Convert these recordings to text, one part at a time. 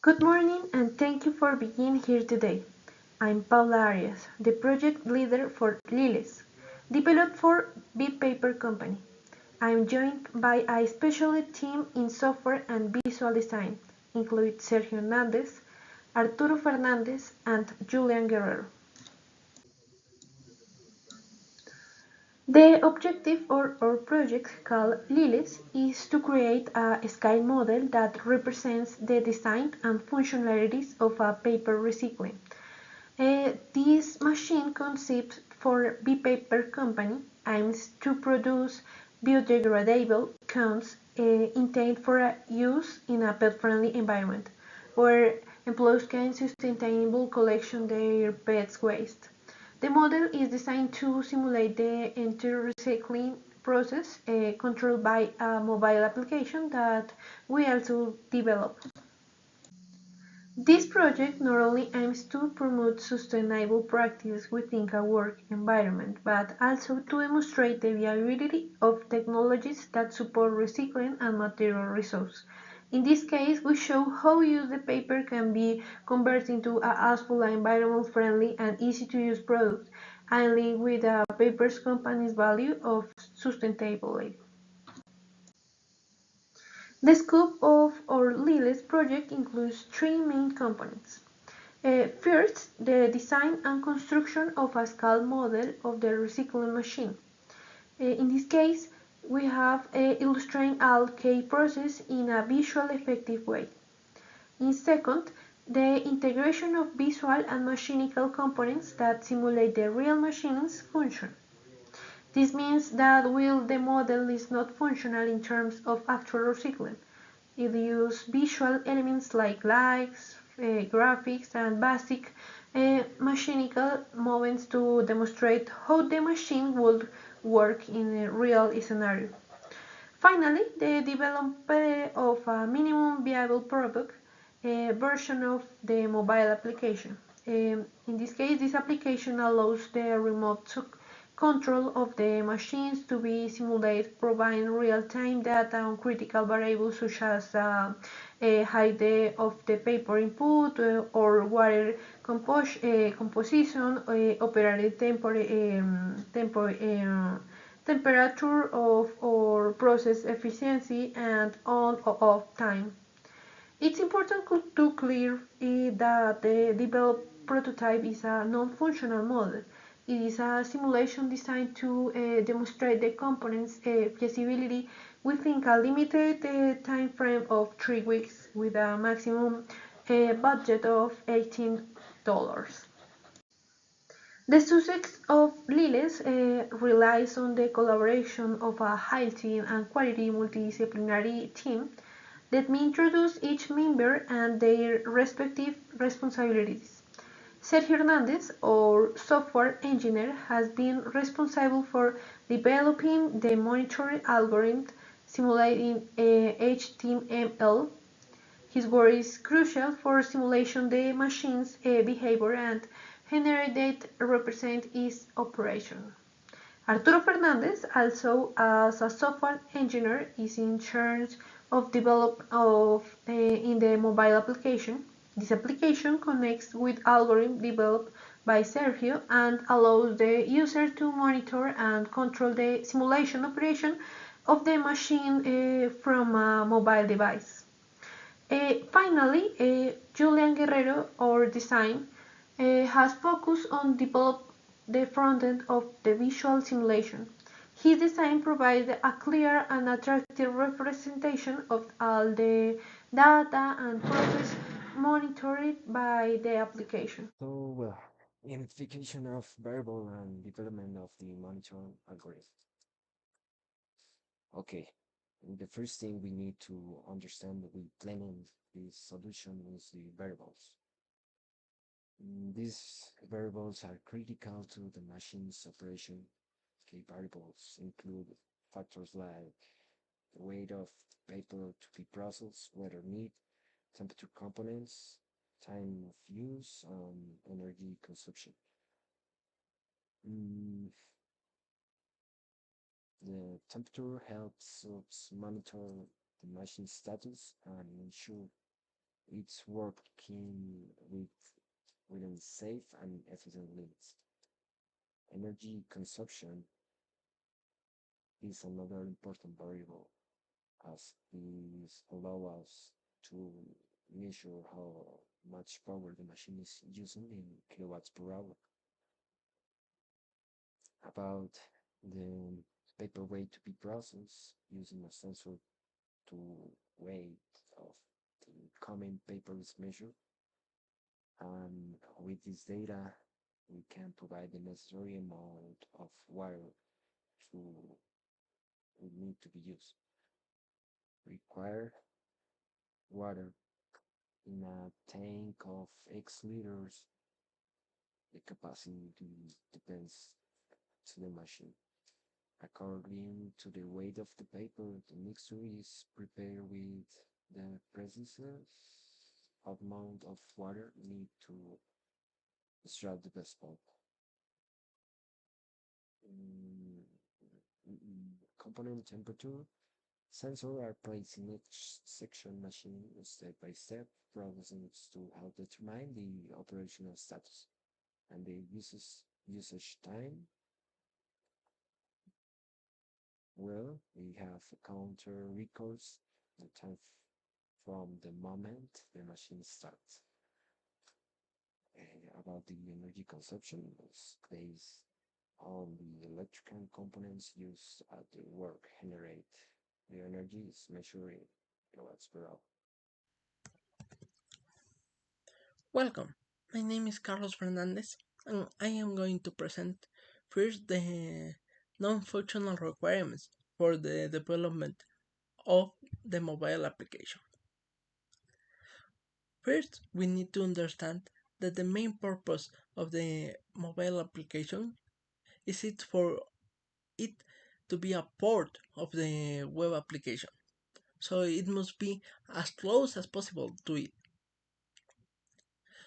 Good morning and thank you for being here today. I'm Paula Arias, the project leader for LILES, developed for BitPaper Company. I'm joined by a specialist team in software and visual design, including Sergio Hernandez, Arturo Fernandez, and Julian Guerrero. The objective of our project, called LILES, is to create a scale model that represents the design and functionalities of a paper recycling. This machine conceived for BitPaper Company aims to produce biodegradable cones intended for use in a pet-friendly environment, where employees can sustainably collect their pets' waste. The model is designed to simulate the entire recycling process, controlled by a mobile application that we also developed. This project not only aims to promote sustainable practice within a work environment, but also to demonstrate the viability of technologies that support recycling and material resource. In this case, we show how used the paper can be converted into a useful, environment-friendly, and easy-to-use product, aligning with the paper company's value of sustainability. The scope of our LILES project includes three main components. First, the design and construction of a scale model of the recycling machine. In this case, we have illustrating all key process in a visual effective way. In second, the integration of visual and mechanical components that simulate the real machine's function. This means that while the model is not functional in terms of actual recycling, it uses visual elements like lights, graphics, and basic mechanical movements to demonstrate how the machine would work in a real scenario. Finally, the development of a minimum viable product version of the mobile application. In this case, this application allows the remote control of the machines to be simulated, providing real-time data on critical variables such as height of the paper input or water composition, operating temperature of or process efficiency, and on or off time. It's important to clear that the developed prototype is a non-functional model. It is a simulation designed to demonstrate the component's feasibility within a limited time frame of 3 weeks with a maximum budget of $18. The success of LILES relies on the collaboration of a healthy and quality multidisciplinary team. Let me introduce each member and their respective responsibilities. Sergio Hernandez, our software engineer, has been responsible for developing the monitoring algorithm simulating HTML. His work is crucial for simulation the machine's behavior and generate data represent its operation. Arturo Fernandez, also as a software engineer, is in charge of development in the mobile application. This application connects with algorithm developed by Sergio and allows the user to monitor and control the simulation operation of the machine from a mobile device. Finally, Julian Guerrero, our design, has focused on develop the front end of the visual simulation. His design provides a clear and attractive representation of all the data and process monitored by the application. Identification of variable and development of the monitor algorithm. Okay, the first thing we need to understand with planning this solution is the variables. These variables are critical to the machine's operation. Key variables include factors like the weight of paper to be processed, weather need, temperature components, time of use, and energy consumption. Mm, the temperature helps us monitor the machine status and ensure It's working within safe and efficient limits. Energy consumption is another important variable, as these allow us to measure how much power the machine is using in kilowatts per hour. About the paper weight to be processed using a sensor to weight of the incoming paper is measured, and with this data we can provide the necessary amount of water to would need to be used. Require water in a tank of X liters. The capacity depends to the machine. According to the weight of the paper, the mixture is prepared with the precise amount of water need to extract the best pulp. Mm, Component temperature sensors are placed in each section machine step by step processes to help determine the operational status and the usage time. Well, we have counter records the time from the moment the machine starts. About the energy consumption is based on the electrical components used at the work generate. The energy is measured in kilowatts per hour. Welcome. My name is Carlos Fernandez, and I am going to present first the non-functional requirements for the development of the mobile application. First, we need to understand that the main purpose of the mobile application is it for it to be a port of the web application. So it must be as close as possible to it.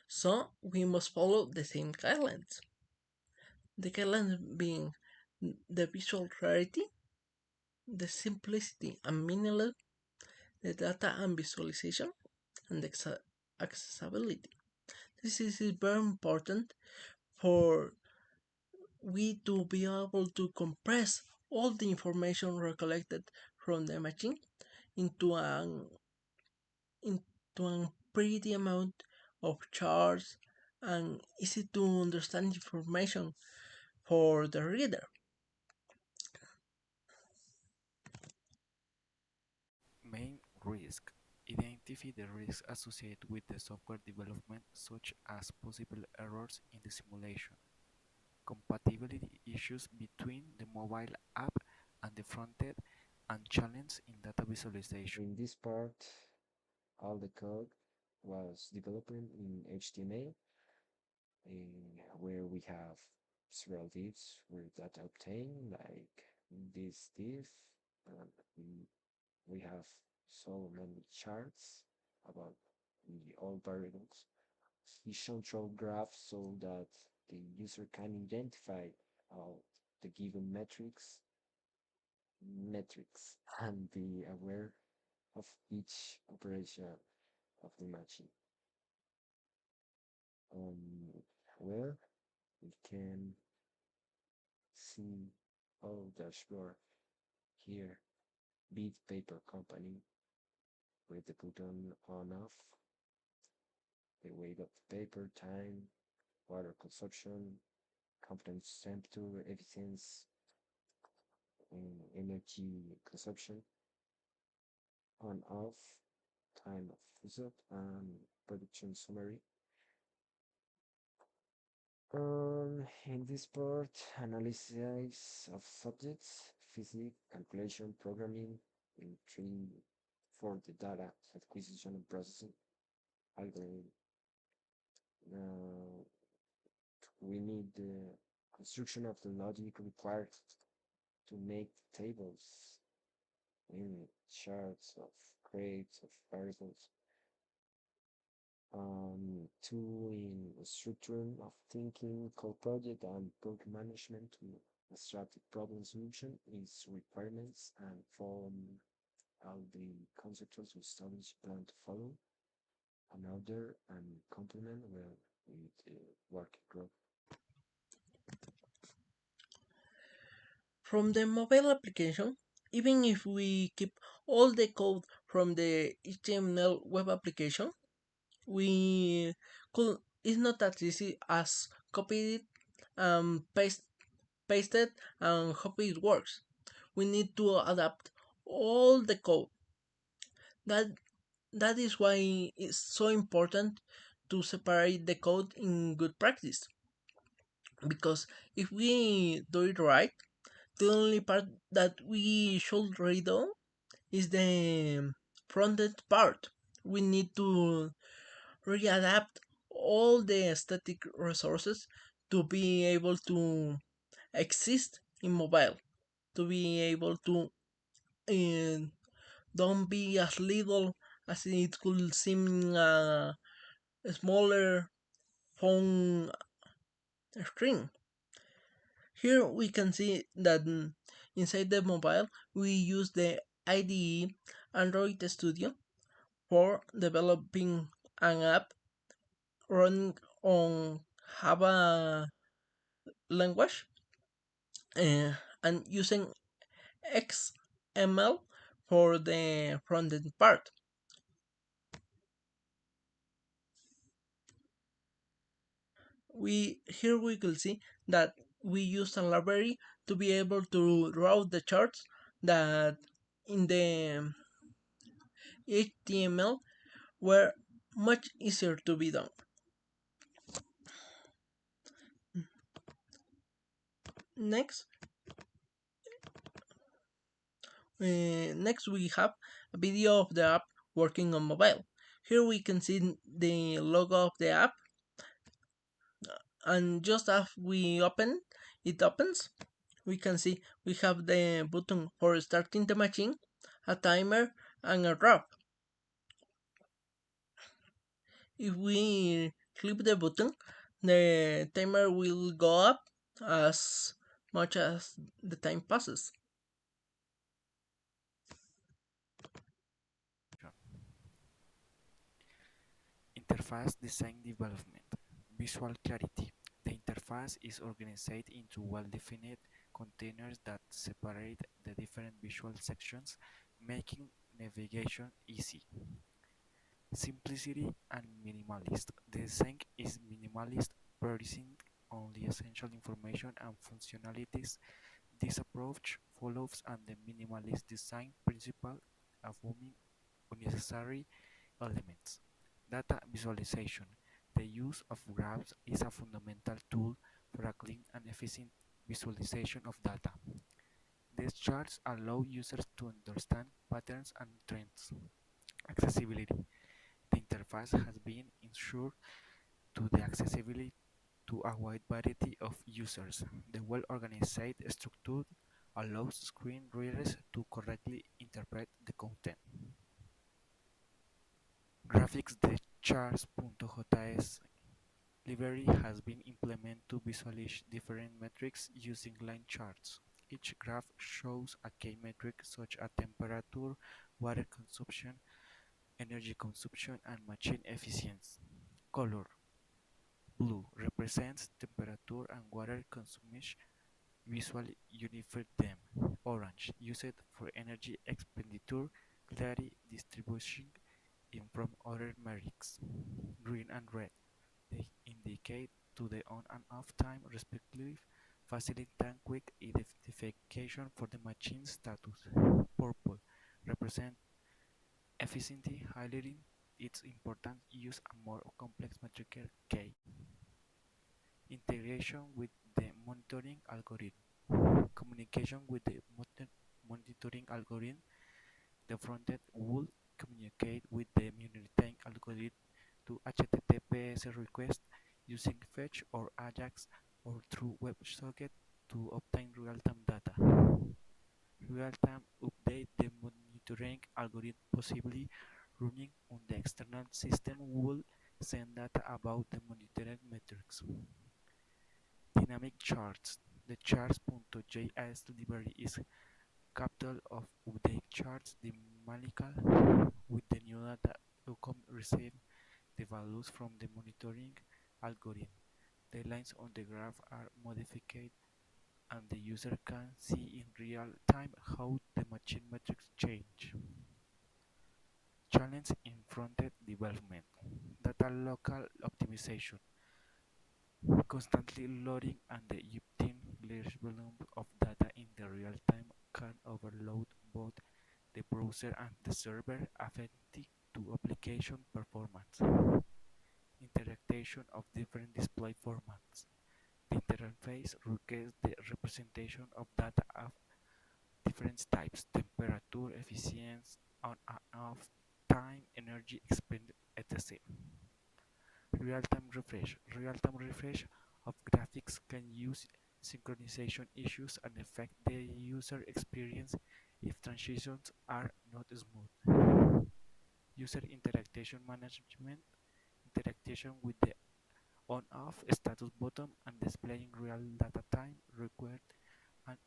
So we must follow the same guidelines. The guidelines being the visual clarity, the simplicity and meaningless, the data and visualization, and the accessibility. This is very important for we to be able to compress all the information recollected from the machine into a pretty amount of charts and easy to understand information for the reader. Main risk. Identify the risks associated with the software development, such as possible errors in the simulation, compatibility issues between the mobile app and the front-end, and challenges in data visualization. In this part, all the code was developed in HTML, where we have several divs where data obtained, like this div, and we have so many charts about the all variables. Each control graph so that the user can identify the given metrics and be aware of each operation of the machine. Where we can see our dashboard here, BitPaper Company, with the button on off, the weight of the paper, time, water consumption, components temperature, efficiency, and energy consumption, on off, time of result, and production summary. In this part, analysis of subjects, physics, calculation, programming, in three for the data acquisition and processing algorithm. Now we need the construction of the logic required to make tables in charts of grades of variables. Two in structure of thinking, code project, and program management to abstract problem solution is requirements and form all the concepts we establish plan to follow. an order and complement well with the working group. From the mobile application, even if we keep all the code from the HTML web application, we could it's not as easy as copy it and paste it and hope it works. We need to adapt all the code. That that is why it's so important to separate the code in good practice. Because if we do it right, the only part that we should redo is the front-end part. We need to readapt all the static resources to be able to exist in mobile, to be able to uh, don't be as little as it could seem in a smaller phone screen. Here we can see that inside the mobile we use the IDE Android Studio for developing an app running on Java language and using XML for the front end part. We will see that we use a library to be able to route the charts that in the HTML were much easier to be done. Next, next we have a video of the app working on mobile. Here we can see the logo of the app, and just as we open it opens, we can see we have the button for starting the machine, a timer, and a drop. If we click the button, the timer will go up as much as the time passes. Interface design development. Visual clarity. The interface is organized into well-defined containers that separate the different visual sections, making navigation easy. Simplicity and minimalist. The design is minimalist, producing only essential information and functionalities. This approach follows on the minimalist design principle, avoiding unnecessary elements. Data visualization. The use of graphs is a fundamental tool for a clean and efficient visualization of data. These charts allow users to understand patterns and trends. Accessibility. The interface has been ensured to the accessibility to a wide variety of users. The well-organized structure allows screen readers to correctly interpret the content. Graphics. The charts.js library has been implemented to visualize different metrics using line charts. Each graph shows a key metric such as temperature, water consumption, energy consumption, and machine efficiency. Color. Blue represents temperature and water consumption, visually unify them. Orange, used for energy expenditure, clarity distribution in from other metrics. Green and red, they indicate to the on and off time respectively, facilitating quick identification for the machine status. Purple represent efficiency, highlighting its importance use a more complex metric K. Integration with the monitoring algorithm. Communication with the monitoring algorithm. The frontend would communicate with the monitoring algorithm to HTTPS request using fetch or AJAX or through WebSocket to obtain real-time data. Real-time update. The monitoring algorithm, possibly running on the external system, will send data about the monitoring metrics. Dynamic charts. The charts.js library is capital of update charts dynamically with the new data outcome received. the values from the monitoring algorithm. The lines on the graph are modified and the user can see in real time how the machine metrics change. Challenge in front-end development. Data local optimization. Constantly loading and the updating large volumes of data in the real time can overload both the browser and the server, affecting to application performance. Interactation of different display formats. The interface requires the representation of data of different types: temperature, efficiency, on and off time, energy expended, etc. Real-time refresh. Real-time refresh of graphics can use synchronization issues and affect the user experience if transitions are not smooth. User interaction management. Interaction with the on-off status button and displaying real data time required an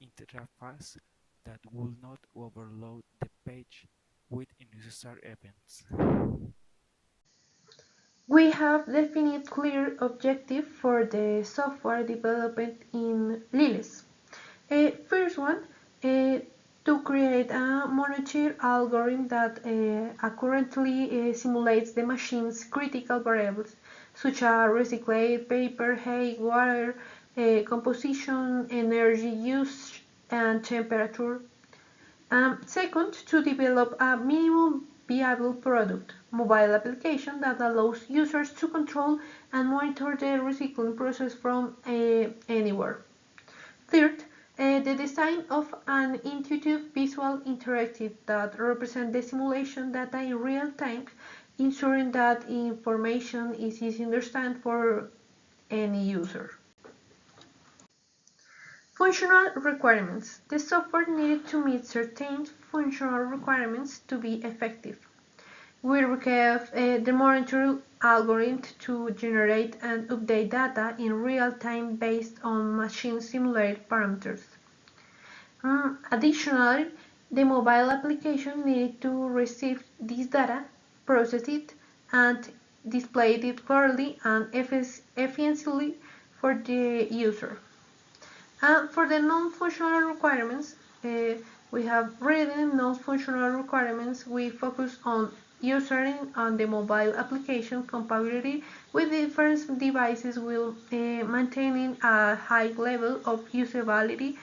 interface that will not overload the page with unnecessary events. We have defined clear objectives for the software development in LILES. First one, to create a monitor algorithm that accurately simulates the machine's critical variables, such as recycled paper, height, water, composition, energy use, and temperature. Second, to develop a minimum viable product mobile application that allows users to control and monitor the recycling process from anywhere. Third, the design of an intuitive visual interactive that represents the simulation data in real time, ensuring that information is easy to understand for any user. Functional requirements. The software needed to meet certain functional requirements to be effective. We require the monitoring algorithm to generate and update data in real time based on machine simulated parameters. Additionally, the mobile application needed to receive this data, process it, and display it clearly and efficiently for the user. And for the non-functional requirements, we have reading non-functional requirements. We focus on usering on the mobile application compatibility with different devices while maintaining a high level of usability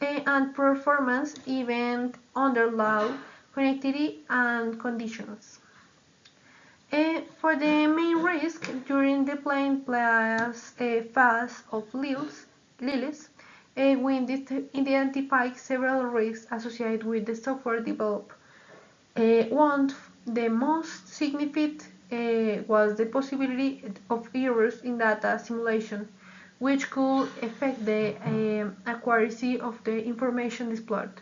and performance even under low connectivity and conditions. For the main risk during the playing phase of LILES, we identified several risks associated with the software developed. One, the most significant was the possibility of errors in data simulation, which could affect the accuracy of the information displayed.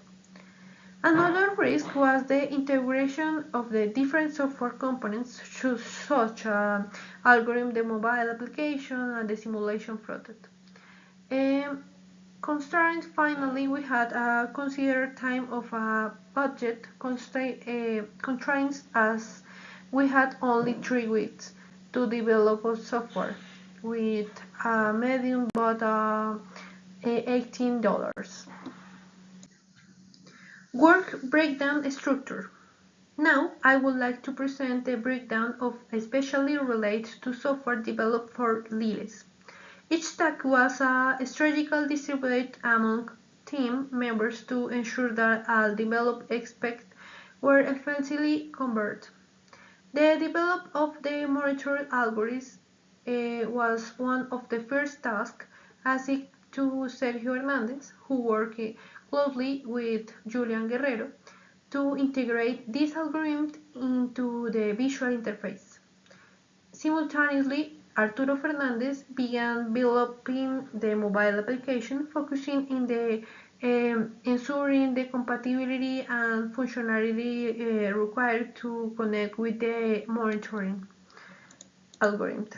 Another risk was the integration of the different software components such as algorithm, the mobile application, and the simulation product. Constraints, finally, we had a considered time of a budget constraints as we had only 3 weeks to develop a software with a medium but $18. Work breakdown structure. Now I would like to present the breakdown of especially related to software developed for LILES. Each task was strategically distributed among team members to ensure that all developed aspects were efficiently converted. The development of the monitoring algorithm was one of the first tasks assigned to Sergio Hernandez, who worked closely with Julian Guerrero to integrate this algorithm into the visual interface. Simultaneously, Arturo Fernandez began developing the mobile application, focusing in the ensuring the compatibility and functionality required to connect with the monitoring algorithm.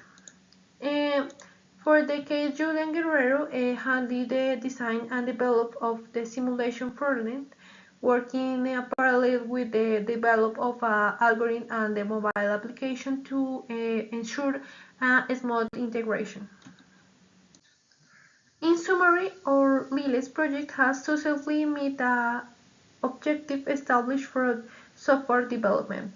Uh, for the case, Julian Guerrero handled the design and development of the simulation front-end, working parallel with the development of an algorithm and the mobile application to ensure a smooth integration. In summary, our LILES project has successfully met the objective established for software development.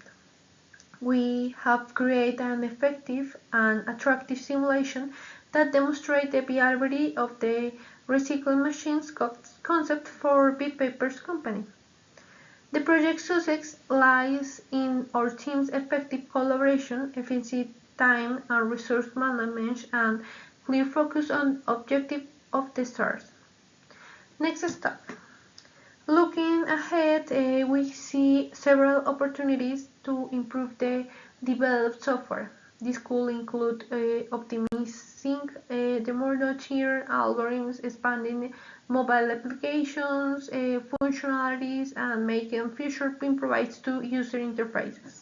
We have created an effective and attractive simulation that demonstrates the viability of the recycling machines concept for BitPaper Company. The project's success lies in our team's effective collaboration, efficient time and resource management, and clear focus on objective of the start. Next step. Looking ahead, we see several opportunities to improve the developed software. This could include optimizing the modern tier algorithms, expanding mobile applications, functionalities, and making future improvements to user interfaces.